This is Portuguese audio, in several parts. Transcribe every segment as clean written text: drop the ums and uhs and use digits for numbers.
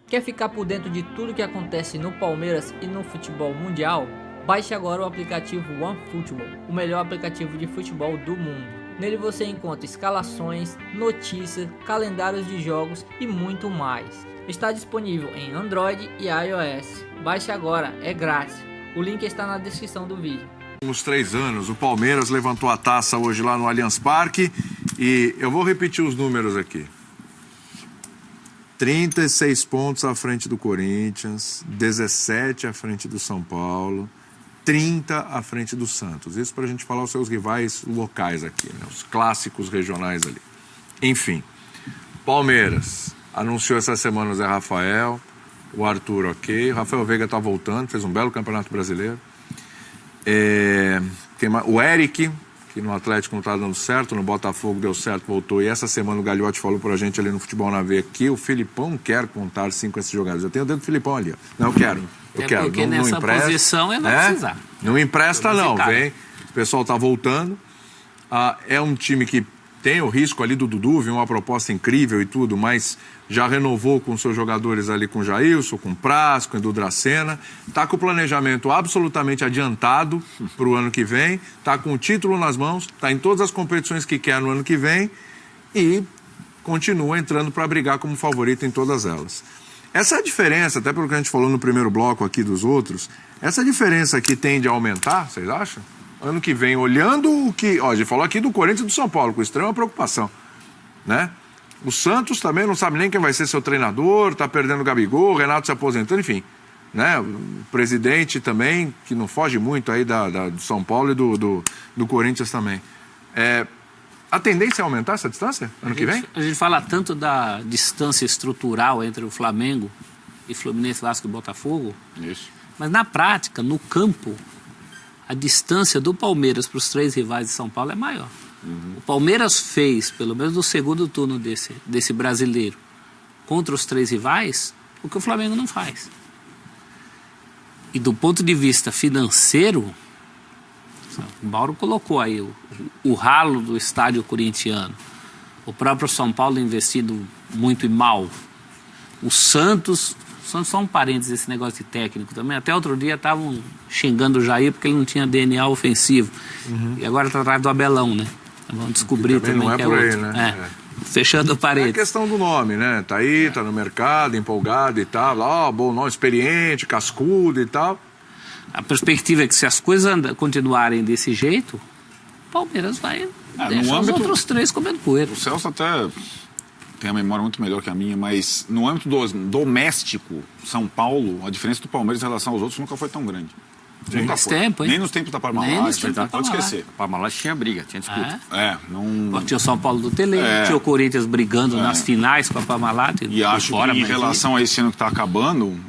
Quer ficar por dentro de tudo que acontece no Palmeiras e no futebol mundial? Baixe agora o aplicativo OneFootball, o melhor aplicativo de futebol do mundo. Nele você encontra escalações, notícias, calendários de jogos e muito mais. Está disponível em Android e iOS. Baixe agora, é grátis. O link está na descrição do vídeo. Nos 3 anos, o Palmeiras levantou a taça hoje lá no Allianz Parque e eu vou repetir os números aqui. 36 pontos à frente do Corinthians, 17 à frente do São Paulo, 30 à frente do Santos. Isso para a gente falar os seus rivais locais aqui, né? Os clássicos regionais ali. Enfim, Palmeiras anunciou essa semana o Zé Rafael, o Arthur ok, o Rafael Veiga está voltando, fez um belo Campeonato Brasileiro. O Eric, que no Atlético não está dando certo, no Botafogo deu certo, voltou. E essa semana o Gagliotti falou pra gente ali no Futebol na Veia que o Filipão quer contar 5 com esses jogadores. Eu tenho o dedo do Filipão ali, ó. Não, eu quero. Porque não nessa empresta, posição é não precisar. Não empresta não, vem. O pessoal tá voltando. É um time que tem o risco ali do Dudu, viu uma proposta incrível e tudo, mas já renovou com seus jogadores ali, com o Jailson, com o Praz, com o Edu Dracena. Está com o planejamento absolutamente adiantado para o ano que vem. Está com o título nas mãos, está em todas as competições que quer no ano que vem e continua entrando para brigar como favorito em todas elas. Essa é a diferença, até pelo que a gente falou no primeiro bloco aqui dos outros, essa diferença que tende a aumentar, vocês acham? Ano que vem, olhando o que... Ó, a gente falou aqui do Corinthians e do São Paulo, com extrema preocupação, né? O Santos também não sabe nem quem vai ser seu treinador, tá perdendo o Gabigol, o Renato se aposentando, enfim, né? O presidente também, que não foge muito aí do São Paulo e do Corinthians também. A tendência é aumentar essa distância ano que vem? A gente fala tanto da distância estrutural entre o Flamengo e Fluminense, Vasco e Botafogo. Isso. Mas na prática, no campo, a distância do Palmeiras para os 3 rivais de São Paulo é maior. O Palmeiras fez, pelo menos no segundo turno desse brasileiro, contra os 3 rivais, o que o Flamengo não faz. E do ponto de vista financeiro, o Mauro colocou aí o ralo do estádio corintiano. O próprio São Paulo investindo muito e mal. O Santos... Só um parênteses esse negócio de técnico também. Até outro dia estavam xingando o Jair porque ele não tinha DNA ofensivo. E agora está atrás do Abelão, né? Vamos descobrir também não é que é por outro. aí, né? Fechando o parênteses. É questão do nome, né? Tá aí, tá no mercado, empolgado e tal. Ó, bom nome, experiente, cascudo e tal. A perspectiva é que se as coisas continuarem desse jeito, o Palmeiras vai deixar os outros 3 comendo poeira. O Celso até tem a memória muito melhor que a minha, mas no âmbito doméstico, São Paulo, a diferença do Palmeiras em relação aos outros nunca foi tão grande. Nunca foi. Tempo, hein? Nem nos tempos da Parmalat, pode esquecer. A Parmalat tinha briga, tinha disputa. Não... Tinha o São Paulo do Tele, tinha o Corinthians brigando nas finais com a Parmalat. E acho que em relação a esse ano que está acabando,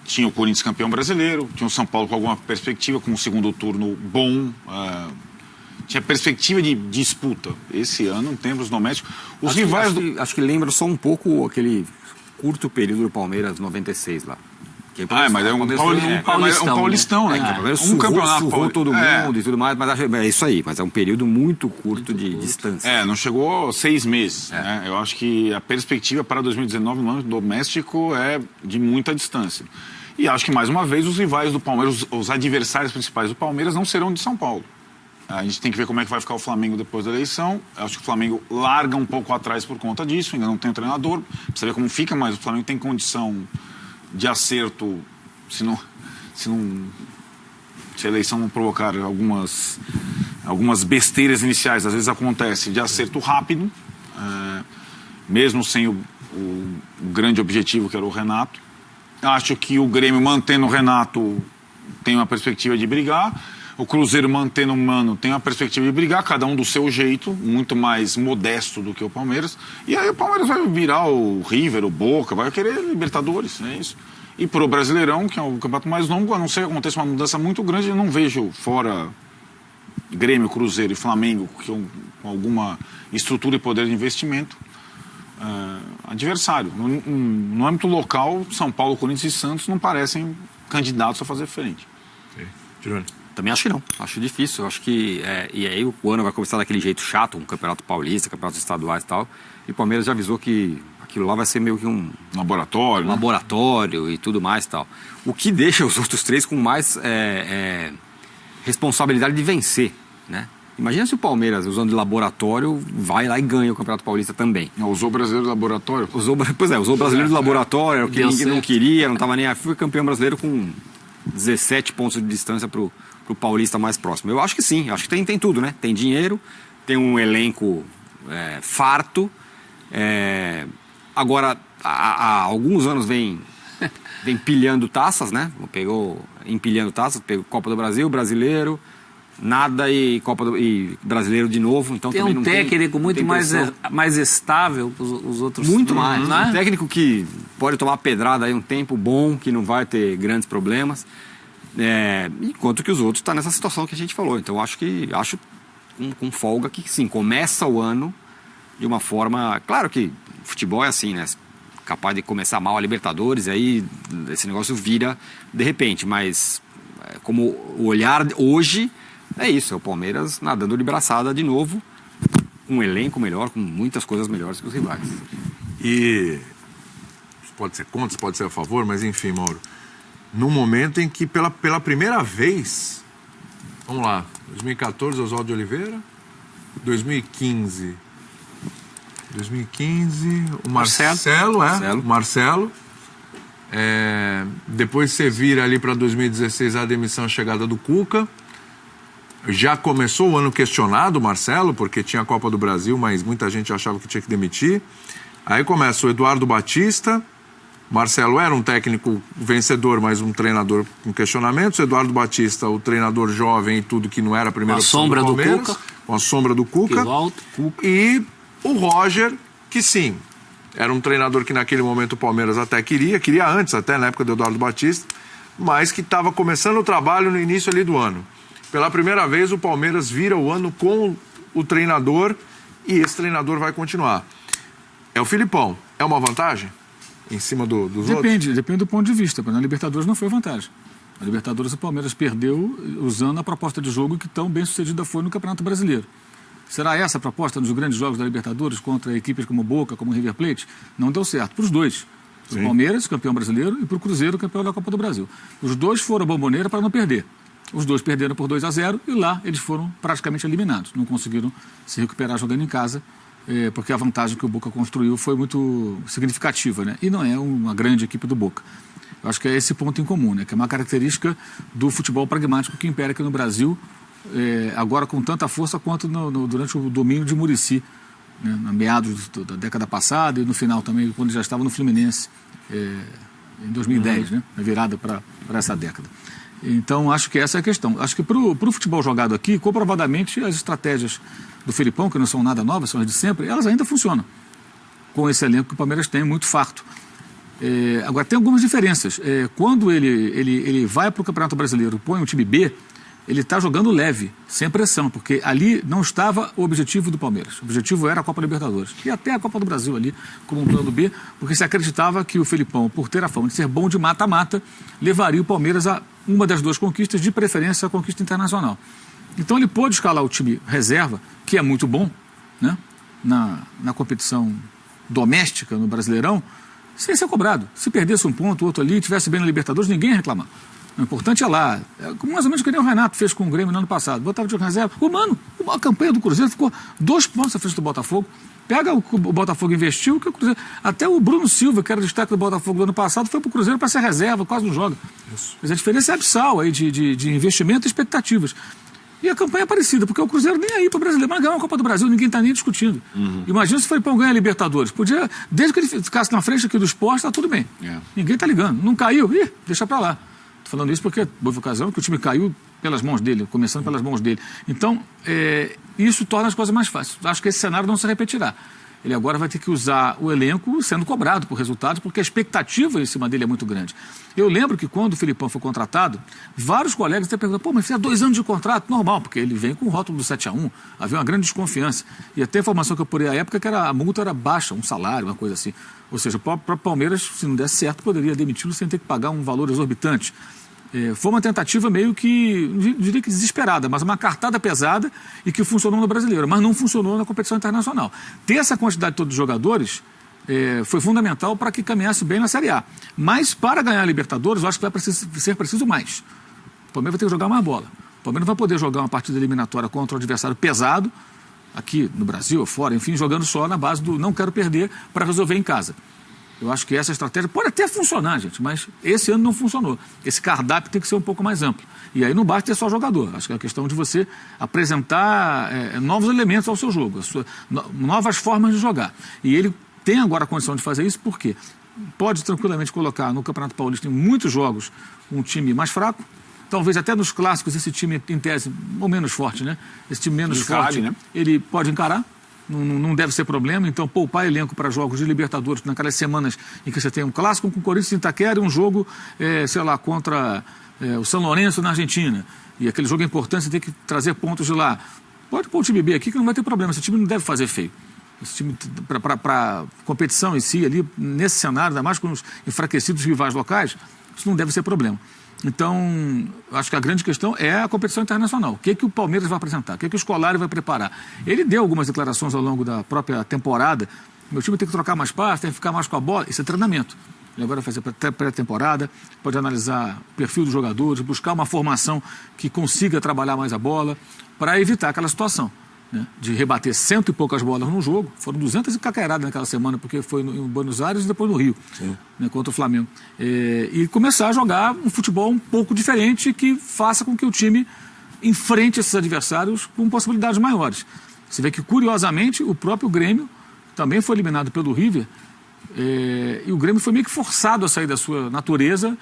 tinha o Corinthians campeão brasileiro, tinha o São Paulo com alguma perspectiva, com um segundo turno bom, tinha perspectiva de disputa. Esse ano, em termos domésticos, os rivais... Acho que lembra só um pouco aquele curto período do Palmeiras 96 lá. Mas é um paulistão, né? Um campeonato surrou todo mundo e tudo mais, mas é isso aí. Mas é um período muito curto de distância. Não chegou a 6 meses. Né? Eu acho que a perspectiva para 2019 no ano doméstico é de muita distância. E acho que, mais uma vez, os rivais do Palmeiras, os adversários principais do Palmeiras não serão de São Paulo. A gente tem que ver como é que vai ficar o Flamengo depois da eleição. Eu acho que o Flamengo larga um pouco atrás por conta disso, ainda não tem treinador. Precisa ver como fica, mas o Flamengo tem condição de acerto, se a eleição não provocar algumas besteiras iniciais, às vezes acontece, de acerto rápido, mesmo sem o grande objetivo que era o Renato. Acho que o Grêmio, mantendo o Renato, tem uma perspectiva de brigar. O Cruzeiro, mantendo o Mano, tem uma perspectiva de brigar, cada um do seu jeito, muito mais modesto do que o Palmeiras. E aí o Palmeiras vai virar o River, o Boca, vai querer Libertadores, é isso. E pro Brasileirão, que é o campeonato mais longo, a não ser que aconteça uma mudança muito grande, eu não vejo fora Grêmio, Cruzeiro e Flamengo, com alguma estrutura e poder de investimento, adversário. No âmbito local, São Paulo, Corinthians e Santos não parecem candidatos a fazer frente. Tirone. Também acho que não. Acho difícil. Acho que... e aí o ano vai começar daquele jeito chato, um campeonato paulista, campeonatos estaduais e tal. E o Palmeiras já avisou que aquilo lá vai ser meio que um Laboratório. laboratório e tudo mais e tal. O que deixa os outros 3 com mais responsabilidade de vencer, né? Imagina se o Palmeiras, usando de laboratório, vai lá e ganha o Campeonato Paulista também. Não, usou o brasileiro do laboratório. Usou o brasileiro do laboratório, era o que ninguém não queria, não estava nem afim. Foi campeão brasileiro com 17 pontos de distância para o Paulista mais próximo. Eu acho que sim, acho que tem tudo, né? Tem dinheiro, tem um elenco farto. Agora, há alguns anos vem empilhando taças, né? Empilhando taças, pegou Copa do Brasil, Brasileiro, nada e Brasileiro de novo. Então tem também um técnico muito mais estável que os outros. Muito mais. Né? Um técnico que pode tomar pedrada aí um tempo bom, que não vai ter grandes problemas. Enquanto que os outros estão nessa situação que a gente falou. Então acho com folga que sim, começa o ano de uma forma. Claro que futebol é assim, né? Capaz de começar mal a Libertadores, e aí esse negócio vira de repente, mas como o olhar hoje é isso, é o Palmeiras nadando de braçada de novo, um elenco melhor, com muitas coisas melhores que os rivais. E pode ser contra, pode ser a favor, mas enfim, Mauro, no momento em que pela primeira vez, vamos lá, 2014 Oswaldo de Oliveira, 2015 o Marcelo. Depois você vira ali para 2016 a demissão, a chegada do Cuca. Já começou o ano questionado o Marcelo, porque tinha a Copa do Brasil, mas muita gente achava que tinha que demitir. Aí começa o Eduardo Batista. Marcelo era um técnico vencedor, mas um treinador com questionamentos. Eduardo Batista, o treinador jovem e tudo, que não era a primeira opção do Palmeiras. Com a sombra do Cuca. E o Roger, que sim, era um treinador que naquele momento o Palmeiras até queria antes, até na época do Eduardo Batista, mas que estava começando o trabalho no início ali do ano. Pela primeira vez o Palmeiras vira o ano com o treinador e esse treinador vai continuar. É o Filipão, é uma vantagem em cima dos outros? Depende do ponto de vista. Na Libertadores não foi vantagem. Na Libertadores o Palmeiras perdeu usando a proposta de jogo que tão bem sucedida foi no Campeonato Brasileiro. Será essa a proposta nos grandes jogos da Libertadores contra equipes como Boca, como River Plate? Não deu certo. Para os dois. Para o Palmeiras, campeão brasileiro, e para o Cruzeiro, campeão da Copa do Brasil. Os dois foram a bomboneira para não perder. Os dois perderam por 2-0 e lá eles foram praticamente eliminados. Não conseguiram se recuperar jogando em casa, porque a vantagem que o Boca construiu foi muito significativa, né? E não é uma grande equipe do Boca. Eu acho que é esse ponto em comum, né? Que é uma característica do futebol pragmático que impera aqui no Brasil, agora com tanta força quanto durante o domínio de Muricy, né, na meados da década passada e no final também, quando já estava no Fluminense, em 2010, né, na virada para essa década. Então, acho que essa é a questão. Acho que para o futebol jogado aqui, comprovadamente, as estratégias do Felipão, que não são nada novas, são as de sempre, elas ainda funcionam. Com esse elenco que o Palmeiras tem, muito farto. Agora, tem algumas diferenças. Quando ele vai para o Campeonato Brasileiro, põe um time B, ele está jogando leve, sem pressão, porque ali não estava o objetivo do Palmeiras. O objetivo era a Copa Libertadores. E até a Copa do Brasil ali, como um plano B, porque se acreditava que o Felipão, por ter a fama de ser bom de mata-mata, levaria o Palmeiras a uma das duas conquistas, de preferência a conquista internacional. Então ele pôde escalar o time reserva, que é muito bom, né, na competição doméstica, no Brasileirão, sem ser cobrado. Se perdesse um ponto, outro ali, tivesse bem na Libertadores, ninguém ia reclamar. O importante é lá. Mais ou menos o que o Renato fez com o Grêmio no ano passado. Botava de reserva. A campanha do Cruzeiro ficou 2 pontos à frente do Botafogo. Pega o Botafogo investiu, que o Cruzeiro. Até o Bruno Silva, que era o destaque do Botafogo do ano passado, foi para o Cruzeiro para ser reserva, quase não joga. Mas a diferença é abissal aí de investimento e expectativas. E a campanha é parecida, porque o Cruzeiro nem aí para o brasileiro. Mas ganhou a Copa do Brasil, ninguém está nem discutindo. Imagina se o Felipão ganha a Libertadores. Podia, desde que ele ficasse na frente aqui do esporte, está tudo bem. Ninguém está ligando. Não caiu? Deixa para lá. Estou falando isso porque houve ocasião que o time caiu pelas mãos dele, começando pelas mãos dele. Então, isso torna as coisas mais fáceis. Acho que esse cenário não se repetirá. Ele agora vai ter que usar o elenco sendo cobrado por resultados, porque a expectativa em cima dele é muito grande. Eu lembro que quando o Felipão foi contratado, vários colegas até perguntaram, mas fez 2 anos de contrato? Normal, porque ele vem com o rótulo do 7-1, havia uma grande desconfiança. E até a informação que eu apurei à época que a multa era baixa, um salário, uma coisa assim. Ou seja, o próprio Palmeiras, se não desse certo, poderia demiti-lo sem ter que pagar um valor exorbitante. Foi uma tentativa meio que, não diria que desesperada, mas uma cartada pesada e que funcionou no Brasileiro, mas não funcionou na competição internacional. Ter essa quantidade de todos os jogadores foi fundamental para que caminhasse bem na Série A. Mas para ganhar a Libertadores, eu acho que vai ser preciso mais. O Palmeiras vai ter que jogar mais bola. O Palmeiras não vai poder jogar uma partida eliminatória contra um adversário pesado, aqui no Brasil, fora, enfim, jogando só na base do não quero perder para resolver em casa. Eu acho que essa estratégia pode até funcionar, gente, mas esse ano não funcionou. Esse cardápio tem que ser um pouco mais amplo. E aí não basta ter só jogador. Acho que é a questão de você apresentar novos elementos ao seu jogo, novas formas de jogar. E ele tem agora a condição de fazer isso porque pode tranquilamente colocar no Campeonato Paulista em muitos jogos um time mais fraco. Talvez até nos clássicos esse time, em tese, ou menos forte, né? Esse time menos forte, né? Ele pode encarar. Não deve ser problema, então poupar elenco para jogos de Libertadores naquelas semanas em que você tem um clássico com o Corinthians em Itaquera e um jogo, sei lá, contra o São Lourenço na Argentina. E aquele jogo é importante, você tem que trazer pontos de lá. Pode pôr o time B aqui que não vai ter problema, esse time não deve fazer feio. Esse time, para competição em si, ali, nesse cenário, ainda mais com os enfraquecidos rivais locais, isso não deve ser problema. Então, acho que a grande questão é a competição internacional. O que o Palmeiras vai apresentar? O que o Scolari vai preparar? Ele deu algumas declarações ao longo da própria temporada. Meu time tem que trocar mais passes, tem que ficar mais com a bola. Isso é treinamento. Ele agora vai fazer pré-temporada, pode analisar o perfil dos jogadores, buscar uma formação que consiga trabalhar mais a bola para evitar aquela situação, né, de rebater 100 e poucas bolas no jogo. Foram 200 e cacaeradas naquela semana, porque foi em Buenos Aires e depois no Rio, né, contra o Flamengo. E começar a jogar um futebol um pouco diferente que faça com que o time enfrente esses adversários com possibilidades maiores. Você vê que, curiosamente, o próprio Grêmio também foi eliminado pelo River, e o Grêmio foi meio que forçado a sair da sua natureza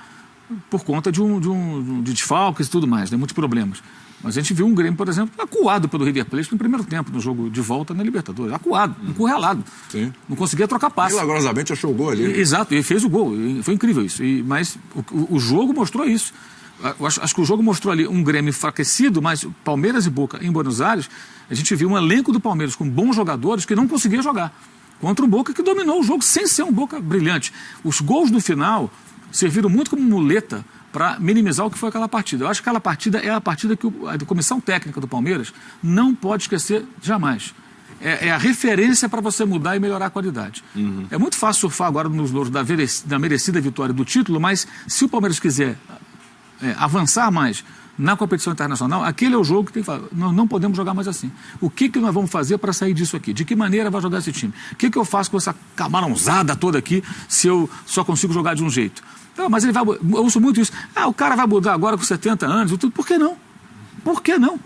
por conta de desfalques e tudo mais, né, muitos problemas. Mas a gente viu um Grêmio, por exemplo, acuado pelo River Plate no primeiro tempo, no jogo de volta na Libertadores. Acuado, encurralado. Sim. Não conseguia trocar passe. Milagrosamente achou o gol ali. Exato, ele fez o gol. Foi incrível isso. Mas o jogo mostrou isso. Acho que o jogo mostrou ali um Grêmio enfraquecido, mas Palmeiras e Boca em Buenos Aires, a gente viu um elenco do Palmeiras com bons jogadores que não conseguia jogar. Contra um Boca que dominou o jogo sem ser um Boca brilhante. Os gols no final serviram muito como muleta para minimizar o que foi aquela partida. Eu acho que aquela partida é a partida que a comissão técnica do Palmeiras não pode esquecer jamais. É a referência para você mudar e melhorar a qualidade. É muito fácil surfar agora nos louros da merecida vitória do título, mas se o Palmeiras quiser avançar mais na competição internacional, aquele é o jogo que tem que falar. Nós não podemos jogar mais assim. O que nós vamos fazer para sair disso aqui? De que maneira vai jogar esse time? O que eu faço com essa camarãozada toda aqui se eu só consigo jogar de um jeito? Não, mas ele vai... Eu ouço muito isso. O cara vai mudar agora com 70 anos e tudo. Por que não? Por que não?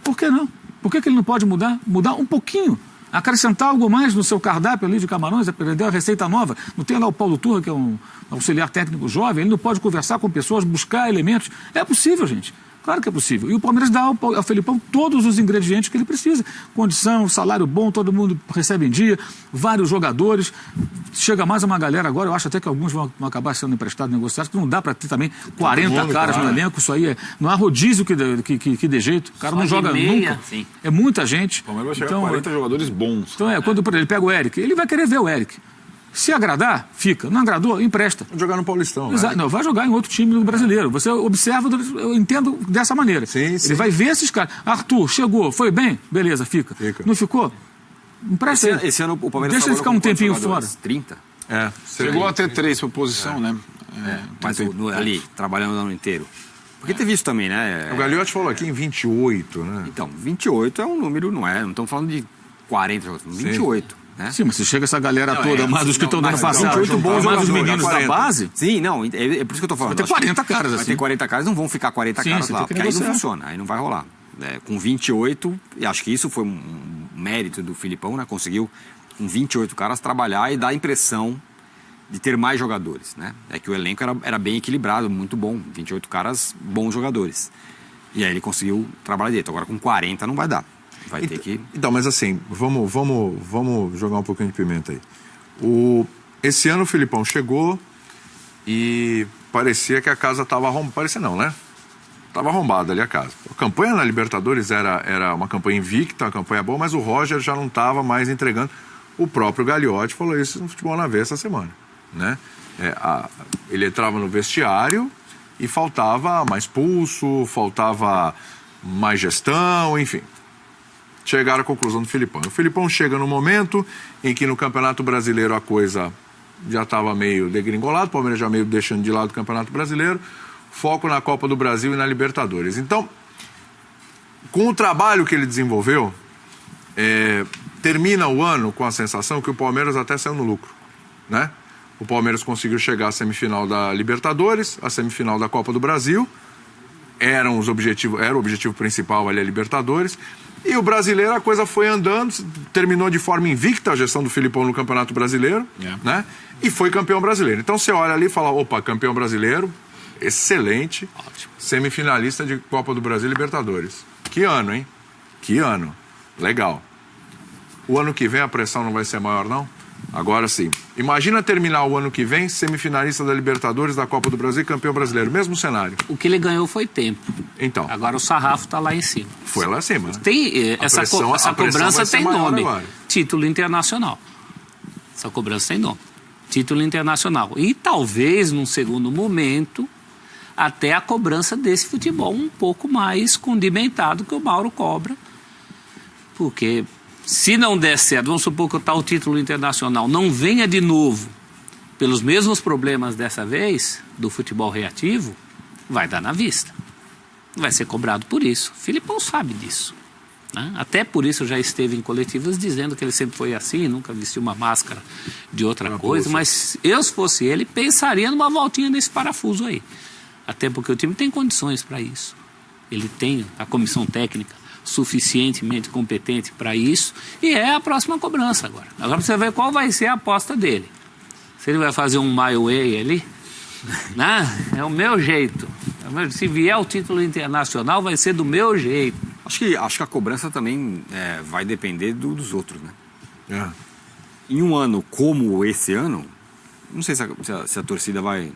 Por que não? Por que ele não pode mudar? Mudar um pouquinho. Acrescentar algo mais no seu cardápio ali de Camarões, aprender uma receita nova. Não tem lá o Paulo Turra, que é um auxiliar técnico jovem, ele não pode conversar com pessoas, buscar elementos. É possível, gente. Claro que é possível. E o Palmeiras dá ao Felipão todos os ingredientes que ele precisa. Condição, salário bom, todo mundo recebe em dia, vários jogadores. Chega mais uma galera agora, eu acho até que alguns vão acabar sendo emprestados, negociados, que não dá para ter também 40 caras no elenco. Isso aí não há rodízio que dê jeito. O cara não joga nunca. Sim. É muita gente. O Palmeiras vai chegar a 40 jogadores bons. Então quando ele pega o Eric, ele vai querer ver o Eric. Se agradar, fica. Não agradou, empresta. Vai jogar no Paulistão. Exato. Não, vai jogar em outro time no brasileiro. Você observa, eu entendo dessa maneira. Sim. Ele vai ver esses caras. Arthur, chegou, foi bem? Beleza, fica. Não ficou? Empresta ele. Esse ano o Palmeiras deixa ele ficar um tempinho fora. 30? Chegou a ter 3 por posição, né? Mas ali, trabalhando o ano inteiro. Porque teve isso também, né? O Gagliotti falou aqui em 28, né? Então, 28 é um número, não estamos falando de 40, 28. Né? Sim, mas se chega essa galera toda, mais os que estão dando passado, mais os meninos da base. Sim, não, é por isso que eu estou falando. Vai ter 40 caras assim. Vai ter 40 caras, não vão ficar 40 caras lá, porque aí não funciona, aí não vai rolar. Com 28, e acho que isso foi um mérito do Filipão, né? Conseguiu, com 28 caras, trabalhar e dar a impressão de ter mais jogadores, né? É que o elenco era bem equilibrado, muito bom, 28 caras, bons jogadores. E aí ele conseguiu trabalhar direito. Agora com 40 não vai dar. Vai ter que... Então, mas assim, vamos jogar um pouquinho de pimenta aí. Esse ano o Filipão chegou e parecia que a casa estava arrombada. Parecia não, né? Estava arrombada ali a casa. A campanha na Libertadores era uma campanha invicta, uma campanha boa, mas o Roger já não estava mais entregando. O próprio Gagliotti falou isso no Futebol na Veia essa semana, né? Ele entrava no vestiário e faltava mais pulso, faltava mais gestão, enfim. chegaram à conclusão do Filipão. O Filipão chega no momento em que no Campeonato Brasileiro a coisa já estava meio degringolada, o Palmeiras já meio deixando de lado o Campeonato Brasileiro, foco na Copa do Brasil e na Libertadores. Então, com o trabalho que ele desenvolveu, termina o ano com a sensação que o Palmeiras até saiu no lucro, né? O Palmeiras conseguiu chegar à semifinal da Libertadores, à semifinal da Copa do Brasil, era o objetivo principal ali a Libertadores, e o brasileiro a coisa foi andando, terminou de forma invicta a gestão do Filipão no Campeonato Brasileiro, né? E foi campeão brasileiro. Então você olha ali e fala, opa, campeão brasileiro, excelente, ótimo, semifinalista de Copa do Brasil e Libertadores. Que ano, hein? Que ano. Legal. O ano que vem a pressão não vai ser maior, não? Agora sim. Imagina terminar o ano que vem semifinalista da Libertadores, da Copa do Brasil e campeão brasileiro. Mesmo cenário. O que ele ganhou foi tempo. Então. Agora o sarrafo está lá em cima. Foi lá em cima, né? Tem, essa cobrança tem nome. Agora. Título internacional. Essa cobrança tem nome. Título internacional. E talvez, num segundo momento, até a cobrança desse futebol um pouco mais condimentado que o Mauro cobra. Porque se não der certo, vamos supor que o tal título internacional não venha de novo pelos mesmos problemas dessa vez, do futebol reativo, vai dar na vista. Vai ser cobrado por isso. O Filipão sabe disso, né? Até por isso já esteve em coletivas dizendo que ele sempre foi assim, nunca vestiu uma máscara de outra coisa, mas eu, se fosse ele, pensaria numa voltinha nesse parafuso aí. Até porque o time tem condições para isso. Ele tem a comissão técnica suficientemente competente para isso, e é a próxima cobrança agora. Agora você vê qual vai ser a aposta dele. Se ele vai fazer um my way ali, né? É o meu jeito. Se vier o título internacional, vai ser do meu jeito. Acho que a cobrança também vai depender dos outros, né? Em um ano como esse ano, não sei se a torcida vai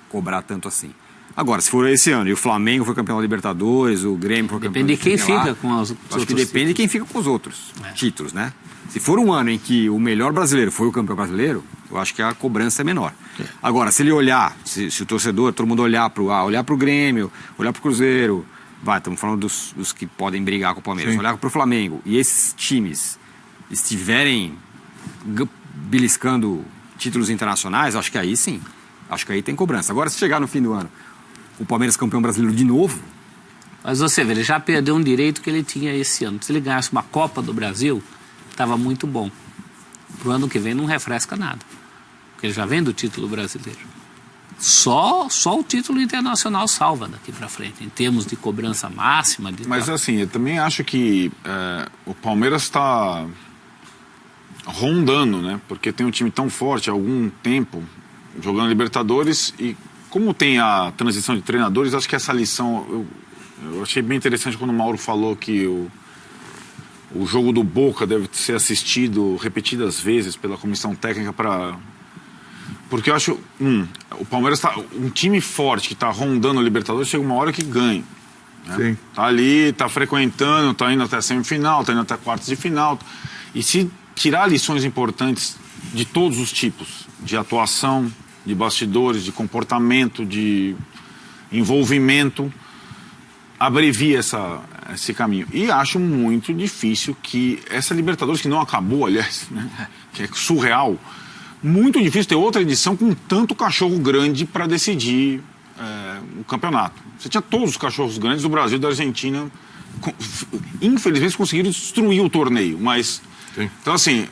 cobrar tanto assim. Agora, se for esse ano e o Flamengo foi campeão da Libertadores, o Grêmio foi campeão... Depende de quem fica com os outros. Acho que depende de quem fica com os outros títulos, né? Se for um ano em que o melhor brasileiro foi o campeão brasileiro, eu acho que a cobrança é menor. Agora, se ele olhar, se o torcedor, todo mundo olhar pro Grêmio, olhar pro Cruzeiro, estamos falando dos que podem brigar com o Palmeiras, olhar pro Flamengo, e esses times estiverem beliscando títulos internacionais, acho que aí sim, acho que aí tem cobrança. Agora, se chegar no fim do ano, o Palmeiras campeão brasileiro de novo... Mas você vê, ele já perdeu um direito que ele tinha esse ano. Se ele ganhasse uma Copa do Brasil, estava muito bom. Pro ano que vem não refresca nada. Porque ele já vem do título brasileiro. Só o título internacional salva daqui para frente, em termos de cobrança máxima. Mas assim, eu também acho que o Palmeiras está rondando, né? Porque tem um time tão forte há algum tempo, jogando Libertadores, e como tem a transição de treinadores, acho que essa lição, eu achei bem interessante quando o Mauro falou que o jogo do Boca deve ser assistido repetidas vezes pela comissão técnica porque eu acho, o Palmeiras está, um time forte que está rondando o Libertadores, chega uma hora que ganha. Né? Sim. Tá ali, tá frequentando, tá indo até a semifinal, tá indo até quartas de final. E se tirar lições importantes de todos os tipos, de atuação, de bastidores, de comportamento, de envolvimento, abrevia esse caminho. E acho muito difícil que essa Libertadores, que não acabou, aliás, né, que é surreal, muito difícil ter outra edição com tanto cachorro grande para decidir o campeonato. Você tinha todos os cachorros grandes do Brasil e da Argentina, infelizmente conseguiram destruir o torneio, mas... Sim. Então, assim...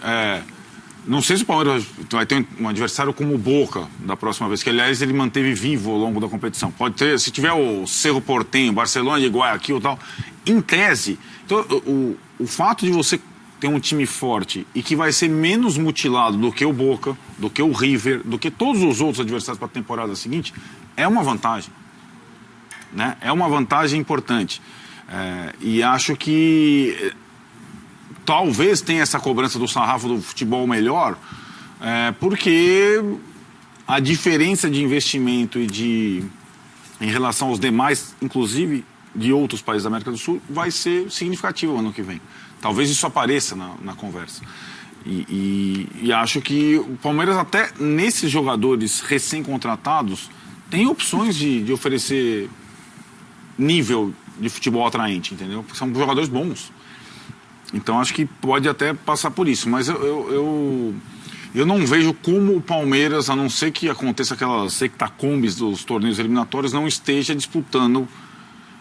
não sei se o Palmeiras vai ter um adversário como o Boca da próxima vez, que aliás ele manteve vivo ao longo da competição. Pode ter, se tiver o Cerro Porteño, Barcelona de Guayaquil e tal, em tese. Então, o fato de você ter um time forte e que vai ser menos mutilado do que o Boca, do que o River, do que todos os outros adversários para a temporada seguinte, é uma vantagem. Né? É uma vantagem importante. E acho que... talvez tenha essa cobrança do sarrafo do futebol melhor, porque a diferença de investimento em relação aos demais, inclusive de outros países da América do Sul, vai ser significativa no ano que vem. Talvez isso apareça na conversa. E acho que o Palmeiras, até nesses jogadores recém-contratados, tem opções de oferecer nível de futebol atraente, entendeu? Porque são jogadores bons. Então acho que pode até passar por isso, mas eu não vejo como o Palmeiras, a não ser que aconteça aquelas sectacombes dos torneios eliminatórios, não esteja disputando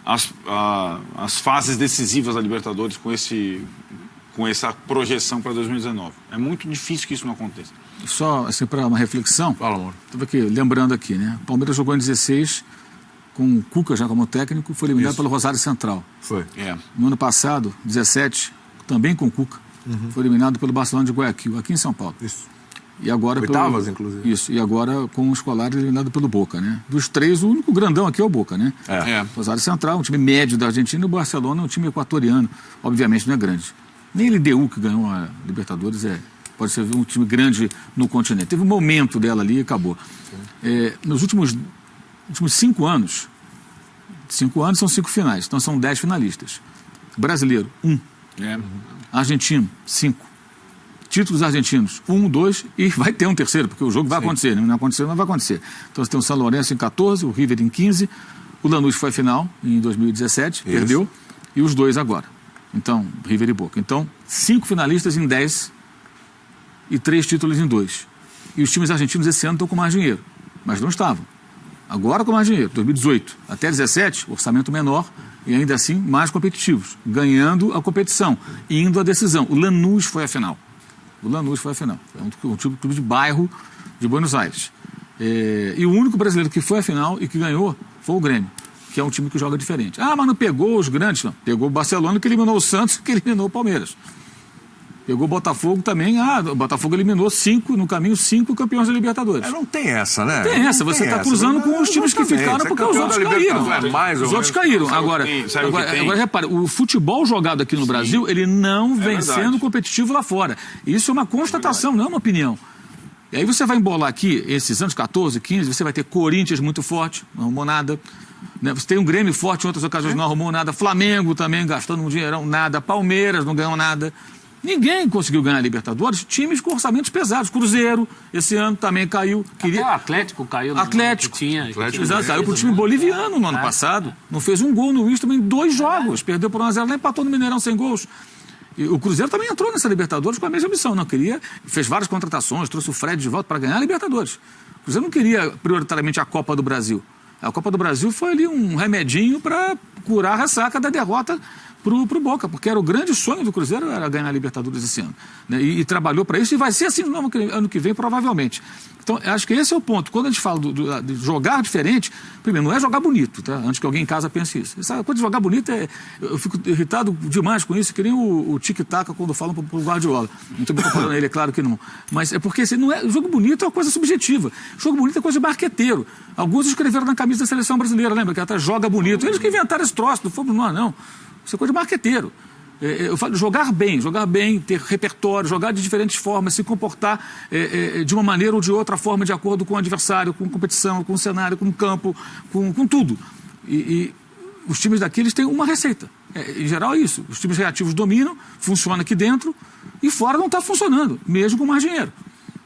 as fases decisivas da Libertadores com essa projeção para 2019. É muito difícil que isso não aconteça. Só assim, para uma reflexão, Fala, amor. estava aqui lembrando aqui, né? O Palmeiras jogou em 16 com o Cuca já como técnico, foi eliminado pelo Rosário Central. Foi. No ano passado, 17, também com o Cuca, foi eliminado pelo Barcelona de Guayaquil, aqui em São Paulo. Isso. E agora Oitavas, inclusive. Isso, e agora com o Escolar eliminado pelo Boca, né? Dos três, o único grandão aqui é o Boca, né? Rosário Central, um time médio da Argentina, e o Barcelona, um time equatoriano, obviamente não é grande. Nem a LDU, que ganhou a Libertadores, pode ser um time grande no continente. Teve um momento dela ali e acabou. Nos últimos 5 anos, 5 anos são 5 finais, então são 10 finalistas. Brasileiro, 1. Argentino, 5. Títulos argentinos, 1, 2, e vai ter um terceiro, porque o jogo vai acontecer, não aconteceu, não vai acontecer. Então você tem o São Lourenço em 14, o River em 15, o Lanús foi à final em 2017, perdeu, e os 2 agora. Então, River e Boca. Então, 5 finalistas em 10 e 3 títulos em 2. E os times argentinos esse ano estão com mais dinheiro, mas não estavam. Agora com mais dinheiro, 2018 até 17, orçamento menor e ainda assim mais competitivos, ganhando a competição, indo à decisão. O Lanús foi à final. É um clube de bairro de Buenos Aires. E o único brasileiro que foi à final e que ganhou foi o Grêmio, que é um time que joga diferente. Ah, mas não pegou os grandes, não. Pegou o Barcelona, que eliminou o Santos, que eliminou o Palmeiras. Pegou o Botafogo também. O Botafogo eliminou 5 campeões da Libertadores. Não tem essa, né? Tem essa, você está cruzando com os times que ficaram porque os outros caíram. Os outros caíram. Agora, repare, o futebol jogado aqui no Brasil, ele não vem sendo competitivo lá fora. Isso é uma constatação, não é uma opinião. E aí você vai embolar aqui, esses anos 14, 15, você vai ter Corinthians muito forte, não arrumou nada. Você tem um Grêmio forte em outras ocasiões, não arrumou nada. Flamengo também gastando um dinheirão, nada. Palmeiras não ganhou nada. Ninguém conseguiu ganhar a Libertadores, times com orçamentos pesados. Cruzeiro, esse ano, também caiu. Até o Atlético caiu. Atlético. Exato, caiu para o time boliviano no ano passado. Não fez um gol no Inter em 2 jogos. Perdeu por 1-0, lá empatou no Mineirão sem gols. E o Cruzeiro também entrou nessa Libertadores com a mesma missão. Não queria, fez várias contratações, trouxe o Fred de volta para ganhar a Libertadores. O Cruzeiro não queria prioritariamente a Copa do Brasil. A Copa do Brasil foi ali um remedinho para curar a ressaca da derrota pro Boca, porque era o grande sonho do Cruzeiro, era ganhar a Libertadores esse ano. Né? E trabalhou para isso, e vai ser assim no ano que vem, provavelmente. Então, acho que esse é o ponto. Quando a gente fala de jogar diferente, primeiro, não é jogar bonito, tá? Antes que alguém em casa pense isso. Essa coisa de jogar bonito, eu fico irritado demais com isso, que nem o tic-tac quando falam pro Guardiola. Não estou me comparando a ele, é claro que não. Mas é porque assim, não é, jogo bonito é uma coisa subjetiva. Jogo bonito é coisa de marqueteiro. Alguns escreveram na camisa da seleção brasileira, lembra? Que até joga bonito. Eles que inventaram esse troço, não fomos nós, não. Isso é coisa de marqueteiro. Eu falo jogar bem, ter repertório, jogar de diferentes formas, se comportar de uma maneira ou de outra forma, de acordo com o adversário, com competição, com o cenário, com o campo, com tudo. E os times daqui, eles têm uma receita. Em geral é isso. Os times reativos dominam, funciona aqui dentro e fora não está funcionando, mesmo com mais dinheiro.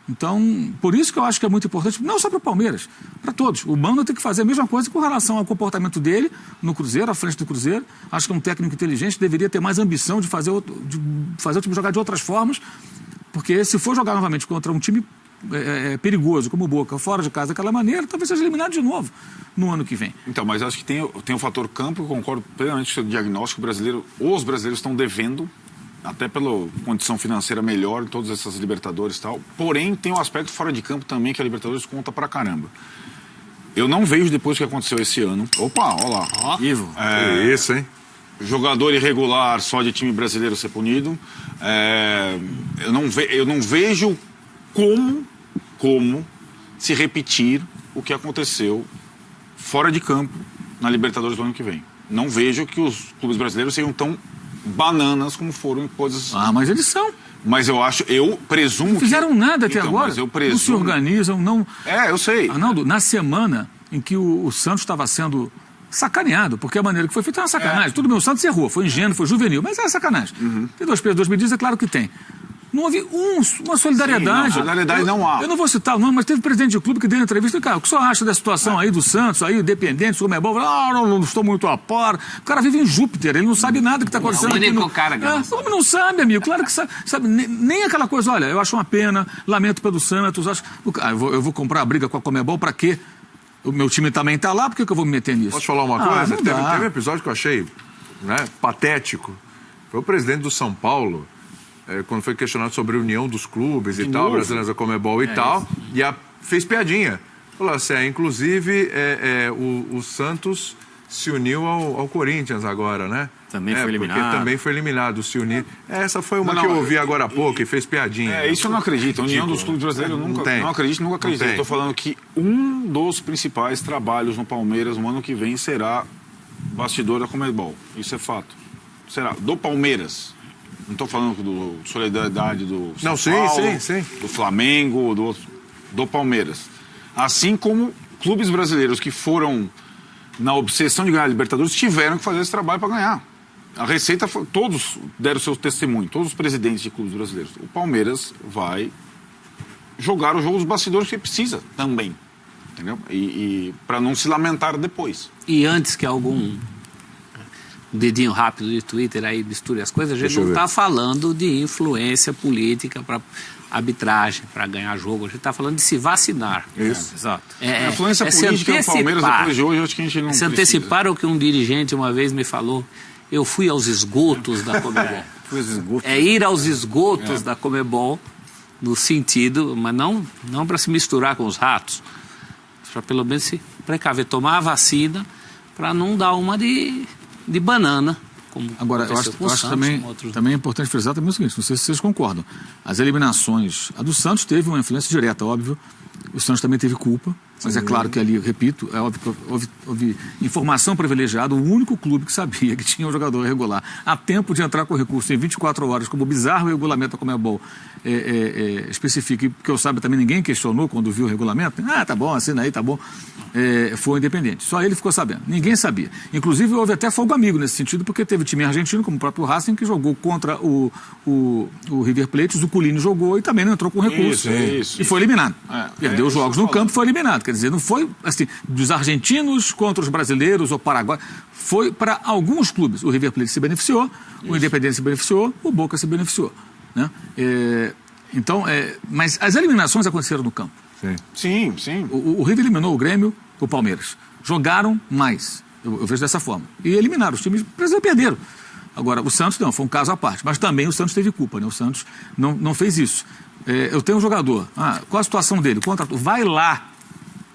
Então, por isso que eu acho que é muito importante, não só para o Palmeiras, para todos. O Mano tem que fazer a mesma coisa com relação ao comportamento dele no Cruzeiro, à frente do Cruzeiro. Acho que é um técnico inteligente, deveria ter mais ambição de fazer o time jogar de outras formas, porque se for jogar novamente contra um time perigoso, como o Boca, fora de casa daquela maneira, talvez seja eliminado de novo no ano que vem. Então, mas acho que tem o fator campo, eu concordo plenamente com o seu diagnóstico brasileiro. Os brasileiros estão devendo, até pela condição financeira melhor em todas essas Libertadores e tal. Porém, tem um aspecto fora de campo também que a Libertadores conta pra caramba. Eu não vejo depois do que aconteceu esse ano. Opa, olha lá. Ivo. Isso, hein? Jogador irregular só de time brasileiro ser punido. Eu não vejo como se repetir o que aconteceu fora de campo na Libertadores do ano que vem. Não vejo que os clubes brasileiros sejam tão bananas como foram em coisas... mas eles são. Mas eu presumo não fizeram nada até então, agora. Mas eu presumo... Não se organizam, não... eu sei. Arnaldo, na semana em que o Santos estava sendo sacaneado, porque a maneira que foi feita é uma sacanagem. Tudo bem, o Santos errou, foi ingênuo, foi juvenil, mas é sacanagem. Tem 2 pesos, 2 medidas, é claro que tem. Não houve uma solidariedade. Sim, não, solidariedade não há. Eu não vou citar o nome, mas teve presidente de clube que deu entrevista. Cara, o que o senhor acha da situação aí do Santos, aí, o Dependente, o Comebol? Não estou muito a par. O cara vive em Júpiter, ele não sabe nada que está acontecendo aqui. O homem não sabe, amigo. Claro que sabe. Nem aquela coisa, olha, eu acho uma pena, lamento pelo Santos. Eu vou comprar a briga com a Comebol para quê? O meu time também está lá, por que eu vou me meter nisso? Posso falar uma coisa? Teve um episódio que eu achei, né, patético. Foi o presidente do São Paulo, quando foi questionado sobre a união dos clubes e tal, brasileiros da Comebol e tal, e fez piadinha. Falou assim, inclusive o Santos se uniu ao Corinthians agora, né? Também foi eliminado. Porque também foi eliminado, se unir. Essa foi uma que eu ouvi agora há pouco e fez piadinha. Isso eu não acredito. A união dos clubes brasileiros nunca acredito. Eu estou falando que um dos principais trabalhos no Palmeiras no ano que vem será bastidor da Comebol. Isso é fato. Será do Palmeiras. Não estou falando do solidariedade do São Paulo, sim. do Flamengo, do Palmeiras. Assim como clubes brasileiros que foram na obsessão de ganhar a Libertadores tiveram que fazer esse trabalho para ganhar. A Receita, todos deram seu testemunho, todos os presidentes de clubes brasileiros. O Palmeiras vai jogar o jogo dos bastidores que precisa também. Entendeu? E para não se lamentar depois. E antes que algum dedinho rápido de Twitter aí misture as coisas, a gente não está falando de influência política para arbitragem, para ganhar jogo. A gente está falando de se vacinar. Isso. Exato. A influência política do Palmeiras depois de hoje, acho que a gente não precisa. Antecipar o que um dirigente uma vez me falou. Eu fui aos esgotos da Comebol. Ir aos esgotos da Comebol, no sentido, mas não para se misturar com os ratos, para pelo menos se precaver, tomar a vacina para não dar uma de banana. Agora, eu acho que também é importante frisar também o seguinte, não sei se vocês concordam. As eliminações, a do Santos teve uma influência direta, óbvio. O Santos também teve culpa, mas é claro que ali, repito, houve informação privilegiada. O único clube que sabia que tinha um jogador irregular a tempo de entrar com recurso em 24 horas, como o bizarro regulamento da Comebol especifica, porque eu saiba também ninguém questionou quando viu o regulamento. Tá bom, assina aí, tá bom. Foi o Independente. Só ele ficou sabendo. Ninguém sabia. Inclusive, houve até fogo amigo nesse sentido, porque teve time argentino, como o próprio Racing, que jogou contra o River Plate, o Zuculini jogou e também não entrou com recurso. Isso. E foi eliminado. Perdeu os jogos no campo, foi eliminado. Quer dizer, não foi assim, dos argentinos contra os brasileiros ou Paraguai. Foi para alguns clubes. O River Plate se beneficiou, o Independente se beneficiou, o Boca se beneficiou. Né? Mas as eliminações aconteceram no campo. Sim. O River eliminou o Grêmio, o Palmeiras. Jogaram mais, eu vejo dessa forma. E eliminaram. Os times brasileiros perderam. Agora, o Santos não, foi um caso à parte. Mas também o Santos teve culpa, né? O Santos não fez isso. Eu tenho um jogador, qual a situação dele? Vai lá,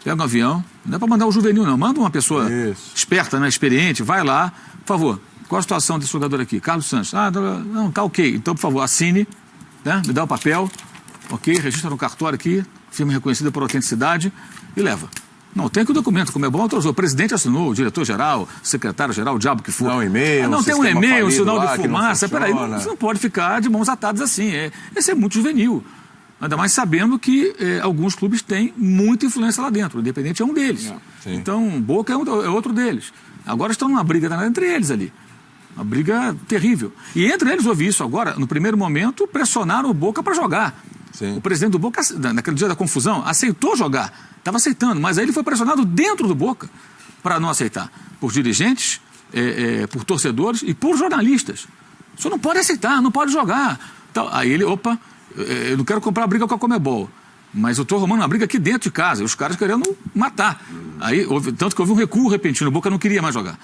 pega um avião, não é para mandar o juvenil não, manda uma pessoa esperta, né, experiente, vai lá, por favor, qual a situação desse jogador aqui? Carlos Santos, não, tá ok, então por favor, assine, né, me dá o papel, ok, registra no cartório aqui, firma reconhecida por autenticidade e leva. Não, tem que o documento, como é bom, o presidente assinou, o diretor-geral, o secretário-geral, o diabo que for. Não, e-mail, não tem um e-mail, um sinal de fumaça, peraí, você não pode ficar de mãos atadas assim, esse é muito juvenil. Ainda mais sabendo que alguns clubes têm muita influência lá dentro. O Independente é um deles. Então, Boca é outro deles. Agora estão numa briga entre eles ali. Uma briga terrível. E entre eles houve isso agora. No primeiro momento, pressionaram o Boca para jogar. O presidente do Boca, naquele dia da confusão, aceitou jogar. Estava aceitando, mas aí ele foi pressionado dentro do Boca para não aceitar. Por dirigentes, por torcedores e por jornalistas. O senhor não pode aceitar, não pode jogar. Então, aí ele, eu não quero comprar a briga com a Comebol, mas eu estou arrumando uma briga aqui dentro de casa, os caras querendo matar. Aí, tanto que houve um recuo repentino, o Boca não queria mais jogar.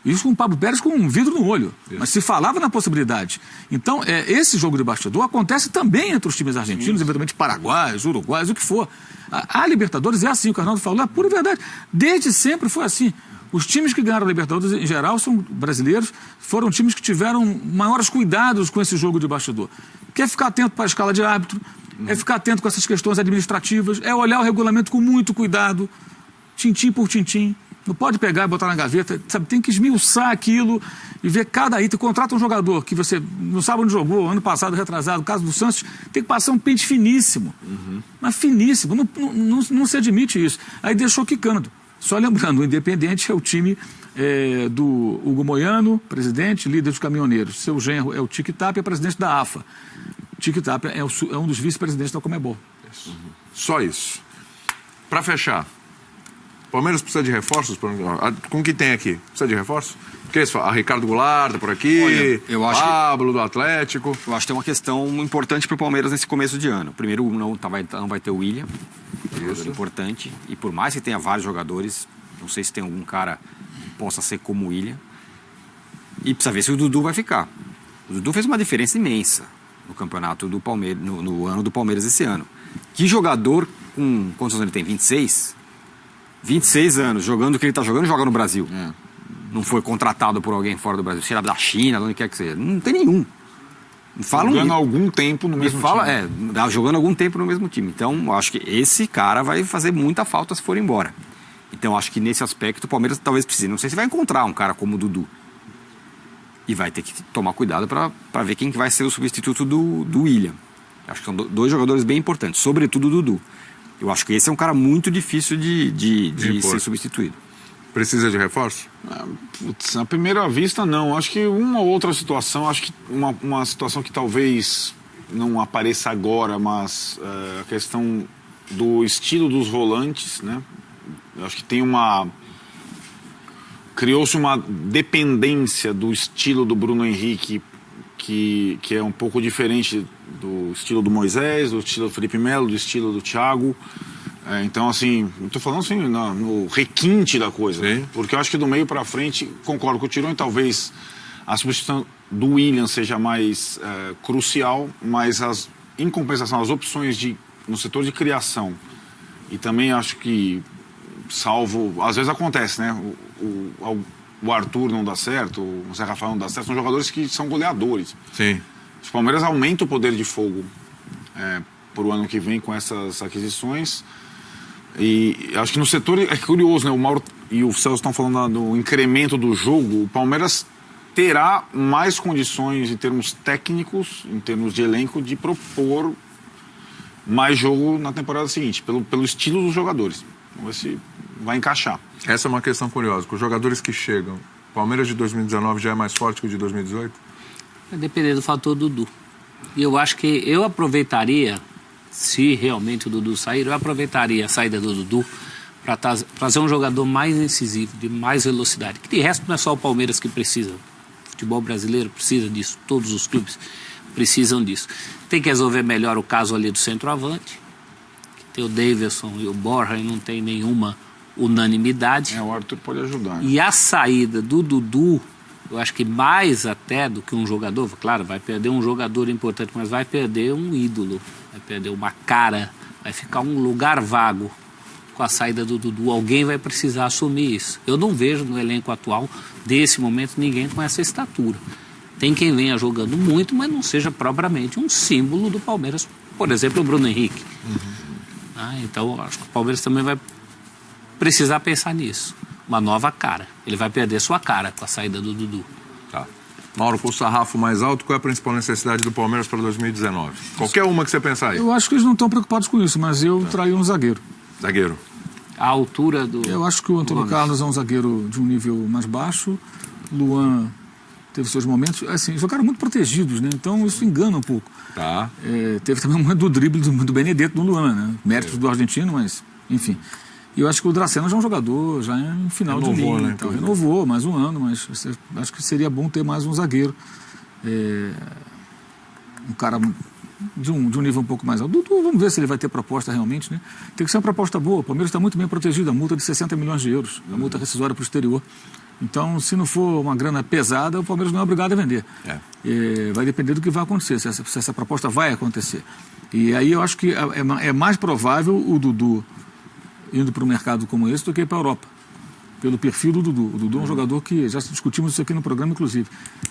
Isso com o Pablo Pérez com um vidro no olho, mas se falava na possibilidade. Então, esse jogo de bastidor acontece também entre os times argentinos, eventualmente paraguaios, uruguaios, o que for. A Libertadores é assim, o Arnaldo falou, é pura verdade. Desde sempre foi assim. Os times que ganharam a Libertadores, em geral, são brasileiros, foram times que tiveram maiores cuidados com esse jogo de bastidor. Quer ficar atento para a escala de árbitro, é ficar atento com essas questões administrativas, é olhar o regulamento com muito cuidado, tintim por tintim. Não pode pegar e botar na gaveta, sabe? Tem que esmiuçar aquilo e ver cada item. Contrata um jogador que você não sabe onde jogou, ano passado, retrasado, no caso do Santos, tem que passar um pente finíssimo. Mas finíssimo, não se admite isso. Aí deixou quicando. Só lembrando, o Independente é o time do Hugo Moyano, presidente, líder dos caminhoneiros. Seu genro é o Tic Tap, é presidente da AFA. Tiki Tapia é um dos vice-presidentes da Conmebol. Só isso. Para fechar, Palmeiras precisa de reforços? Com o que tem aqui? Precisa de reforços? Porque a Ricardo Goulart tá por aqui, Olha, eu acho Pablo do Atlético. Eu acho que tem uma questão importante para o Palmeiras nesse começo de ano. Primeiro, não vai ter o William, jogador importante. E por mais que tenha vários jogadores, não sei se tem algum cara que possa ser como o William. E precisa ver se o Dudu vai ficar. O Dudu fez uma diferença imensa no campeonato do Palmeiras, no ano do Palmeiras esse ano. Que jogador com... Quantos anos ele tem? 26? 26 anos, jogando o que ele está jogando, joga no Brasil. Não foi contratado por alguém fora do Brasil, seja da China, onde quer que seja. Não tem nenhum. Jogando algum tempo no mesmo time. Jogando algum tempo no mesmo time. Então, acho que esse cara vai fazer muita falta se for embora. Então, acho que nesse aspecto o Palmeiras talvez precise. Não sei se vai encontrar um cara como o Dudu. E vai ter que tomar cuidado para ver quem que vai ser o substituto do William. Acho que são dois jogadores bem importantes, sobretudo o Dudu. Eu acho que esse é um cara muito difícil de ser substituído. Precisa de reforço? Putz, à primeira vista, não. Acho que uma outra situação, acho que uma situação que talvez não apareça agora, mas a questão do estilo dos volantes, né? Eu acho que tem criou-se uma dependência do estilo do Bruno Henrique, que é um pouco diferente do estilo do Moisés, do estilo do Felipe Melo, do estilo do Thiago. Então, assim, eu tô falando assim, no requinte da coisa, né? Porque eu acho que do meio para frente, concordo com o Tironi, talvez a substituição do William seja mais crucial, mas em compensação, as opções no setor de criação, e também acho que, salvo, às vezes acontece, né? O Arthur não dá certo, o Zé Rafael não dá certo, são jogadores que são goleadores. Sim. O Palmeiras aumenta o poder de fogo para o ano que vem com essas aquisições. E acho que no setor é curioso, né? O Mauro e o Celso estão falando do incremento do jogo. O Palmeiras terá mais condições em termos técnicos, em termos de elenco, de propor mais jogo na temporada seguinte, pelo estilo dos jogadores. Vamos ver se vai encaixar. Essa é uma questão curiosa. Com os jogadores que chegam, o Palmeiras de 2019 já é mais forte que o de 2018? Vai depender do fator Dudu. E eu acho que eu aproveitaria, se realmente o Dudu sair, eu aproveitaria a saída do Dudu para trazer um jogador mais incisivo, de mais velocidade. Que de resto não é só o Palmeiras que precisa. O futebol brasileiro precisa disso, todos os clubes precisam disso. Tem que resolver melhor o caso ali do centroavante, que tem o Davidson e o Borja e não tem nenhuma unanimidade. O Arthur pode ajudar. Né? E a saída do Dudu, eu acho que mais até do que um jogador, claro, vai perder um jogador importante, mas vai perder um ídolo, vai perder uma cara, vai ficar um lugar vago com a saída do Dudu. Alguém vai precisar assumir isso. Eu não vejo no elenco atual, desse momento, ninguém com essa estatura. Tem quem venha jogando muito, mas não seja propriamente um símbolo do Palmeiras. Por exemplo, o Bruno Henrique. Então, acho que o Palmeiras também vai precisar pensar nisso. Uma nova cara. Ele vai perder sua cara com a saída do Dudu. Tá. Mauro, com o sarrafo mais alto, qual é a principal necessidade do Palmeiras para 2019? Qualquer uma que você pensar aí. Eu acho que eles não estão preocupados com isso, mas eu traria um zagueiro. Zagueiro. A altura do... Eu acho que o Antônio Carlos é um zagueiro de um nível mais baixo. Luan teve seus momentos. Assim, jogaram muito protegidos, né? Então isso engana um pouco. Tá. Teve também um momento do drible do Benedetto no Luan, né? Méritos do argentino, mas enfim. E eu acho que o Dracena já é um jogador, já é em final de linha. Né? Então, renovou mais um ano, mas acho que seria bom ter mais um zagueiro. Um cara de um nível um pouco mais alto. Dudu, vamos ver se ele vai ter proposta realmente, né? Tem que ser uma proposta boa. O Palmeiras está muito bem protegido, a multa de 60 milhões de euros, a multa rescisória para o exterior. Então, se não for uma grana pesada, o Palmeiras não é obrigado a vender. Vai depender do que vai acontecer, se essa proposta vai acontecer. E aí eu acho que é mais provável o Dudu indo para um mercado como esse do que para a Europa, pelo perfil do Dudu. O Dudu é um jogador que, já discutimos isso aqui no programa, inclusive,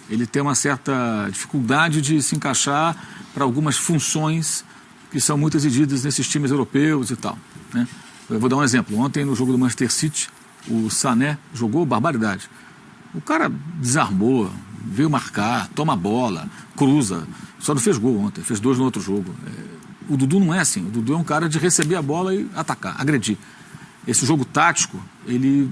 ele tem uma certa dificuldade de se encaixar para algumas funções que são muito exigidas nesses times europeus e tal, né? Eu vou dar um exemplo. Ontem, no jogo do Manchester City, o Sané jogou barbaridade. O cara desarmou, veio marcar, toma a bola, cruza, só não fez gol ontem, fez 2 no outro jogo. O Dudu não é assim. O Dudu é um cara de receber a bola e atacar, agredir. Esse jogo tático, ele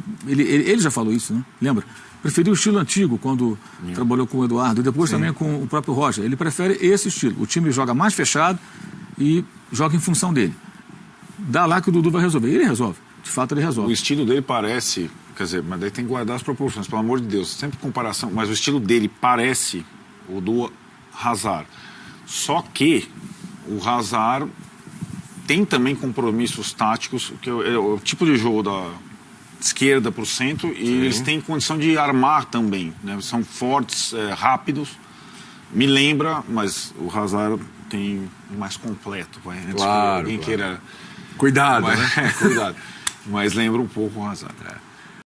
já falou isso, né? Lembra? preferiu o estilo antigo, quando trabalhou com o Eduardo, e depois também com o próprio Roger. Ele prefere esse estilo. O time joga mais fechado e joga em função dele. Dá lá que o Dudu vai resolver. E ele resolve. De fato, ele resolve. O estilo dele parece... Quer dizer, mas daí tem que guardar as proporções, pelo amor de Deus. Sempre comparação. Mas o estilo dele parece o do Hazard. Só que o Hazard tem também compromissos táticos, que é o tipo de jogo da esquerda para o centro, e eles têm condição de armar também, né? São fortes, rápidos. Me lembra, mas o Hazard tem mais completo. Vai, antes que alguém queira... Cuidado, mas, né? Cuidado. Mas lembra um pouco o Hazard.